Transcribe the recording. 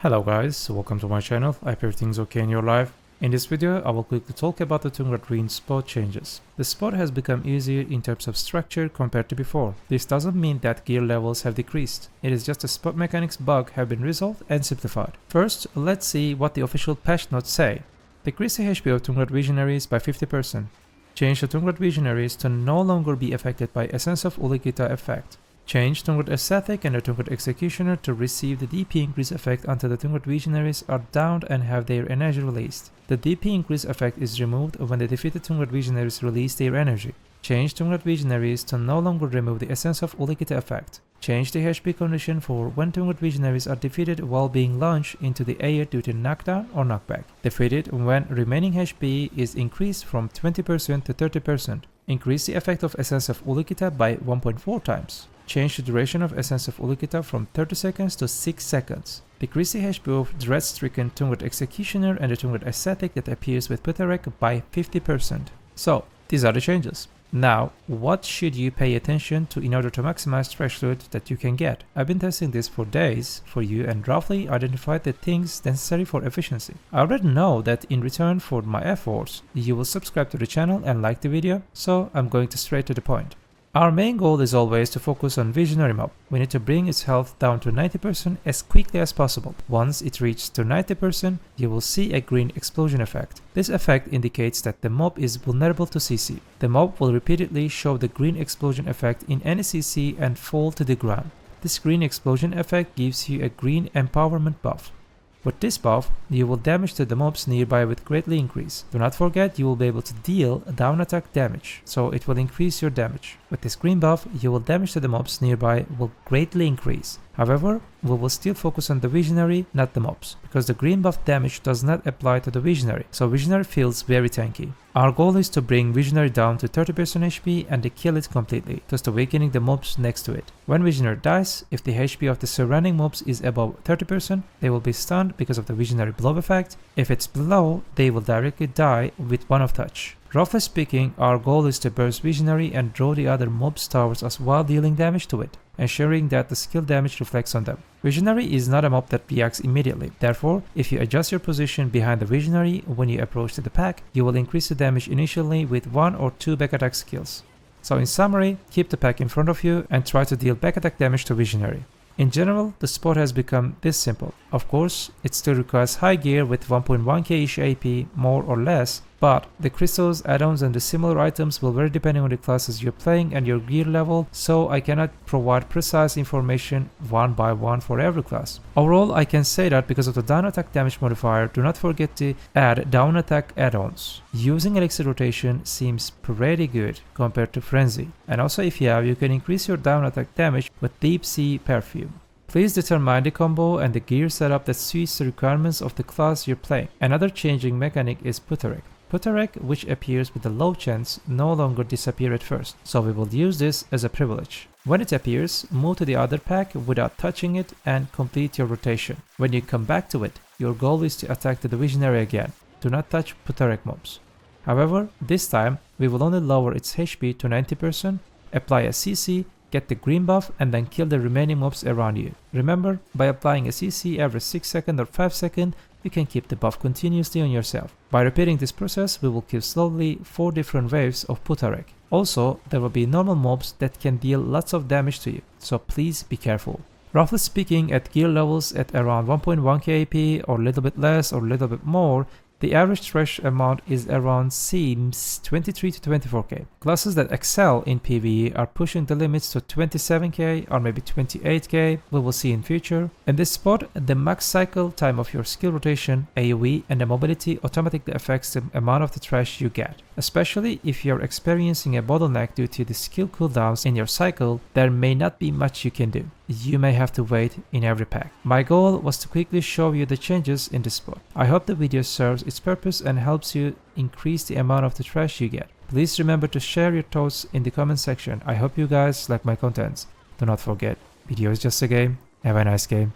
Hello guys, welcome to my channel. I hope everything's okay in your life. In this video, I will quickly talk about the Tungrad green spot changes. The spot has become easier in terms of structure compared to before. This doesn't mean that gear levels have decreased. It is just a spot mechanics bug have been resolved and simplified. First, let's see what the official patch notes say. Decrease the HP of Tungrad Visionaries by 50%. Change the Tungrad Visionaries to no longer be affected by Essence of Ulikita effect. Change Tungrad Aesthetic and the Tungrad Executioner to receive the DP increase effect until the Tungrad Visionaries are downed and have their energy released. The DP increase effect is removed when the defeated Tungrad Visionaries release their energy. Change Tungrad Visionaries to no longer remove the Essence of Ulikita effect. Change the HP condition for when Tungrad Visionaries are defeated while being launched into the air due to knockdown or knockback. Defeated when remaining HP is increased from 20% to 30%. Increase the effect of Essence of Ulikita by 1.4 times. Change the duration of Essence of Ulikita from 30 seconds to 6 seconds. Decrease the HP of Dread-stricken Tungrad Executioner and the Tungrad Aesthetic that appears with Putarek by 50%. So, these are the changes. Now, what should you pay attention to in order to maximize trash loot that you can get? I've been testing this for days for you and roughly identified the things necessary for efficiency. I already know that in return for my efforts, you will subscribe to the channel and like the video, so I'm going straight to the point. Our main goal is always to focus on Visionary Mob. We need to bring its health down to 90% as quickly as possible. Once it reaches to 90%, you will see a green explosion effect. This effect indicates that the mob is vulnerable to CC. The mob will repeatedly show the green explosion effect in any CC and fall to the ground. This green explosion effect gives you a green empowerment buff. With this buff, you will damage to the mobs nearby with greatly increase. Do not forget you will be able to deal down attack damage, so it will increase your damage. With this green buff, you will damage to the mobs nearby will greatly increase. However, we will still focus on the Visionary, not the mobs, because the green buff damage does not apply to the Visionary, so Visionary feels very tanky. Our goal is to bring Visionary down to 30% HP and to kill it completely, thus awakening the mobs next to it. When Visionary dies, if the HP of the surrounding mobs is above 30%, they will be stunned because of the Visionary blow effect. If it's below, they will directly die with one of touch. Roughly speaking, our goal is to burst Visionary and draw the other mobs towards us while dealing damage to it, ensuring that the skill damage reflects on them. Visionary is not a mob that reacts immediately. Therefore, if you adjust your position behind the Visionary when you approach to the pack, you will increase the damage initially with 1 or 2 back attack skills. So in summary, keep the pack in front of you and try to deal back attack damage to Visionary. In general, the spot has become this simple. Of course, it still requires high gear with 1.1k-ish AP, more or less, but the crystals, add-ons and the similar items will vary depending on the classes you're playing and your gear level, so I cannot provide precise information one by one for every class. Overall, I can say that because of the down attack damage modifier, do not forget to add down attack add-ons. Using Elixir rotation seems pretty good compared to Frenzy, and also if you have, you can increase your down attack damage with Deep Sea Perfume. Please determine the combo and the gear setup that suits the requirements of the class you're playing. Another changing mechanic is Putarek. Putarek, which appears with a low chance, no longer disappear at first, so we will use this as a privilege. When it appears, move to the other pack without touching it and complete your rotation. When you come back to it, your goal is to attack the Visionary again. Do not touch Putarek mobs. However, this time, we will only lower its HP to 90%, apply a CC, get the green buff and then kill the remaining mobs around you. Remember, by applying a CC every 6 seconds or 5 seconds, you can keep the buff continuously on yourself. By repeating this process, we will kill slowly 4 different waves of Putarek. Also, there will be normal mobs that can deal lots of damage to you, so please be careful. Roughly speaking, at gear levels at around 1.1k AP or a little bit less or a little bit more, the average trash amount is around seems 23 to 24k. Classes that excel in PvE are pushing the limits to 27k or maybe 28k, we will see in future. In this spot, the max cycle time of your skill rotation, AoE and the mobility automatically affects the amount of the trash you get. Especially if you're experiencing a bottleneck due to the skill cooldowns in your cycle, there may not be much you can do. You may have to wait in every pack. My goal was to quickly show you the changes in this spot. I hope the video serves its purpose and helps you increase the amount of the trash you get. Please remember to share your thoughts in the comment section. I hope you guys like my contents. Do not forget, BDO is just a game. Have a nice game.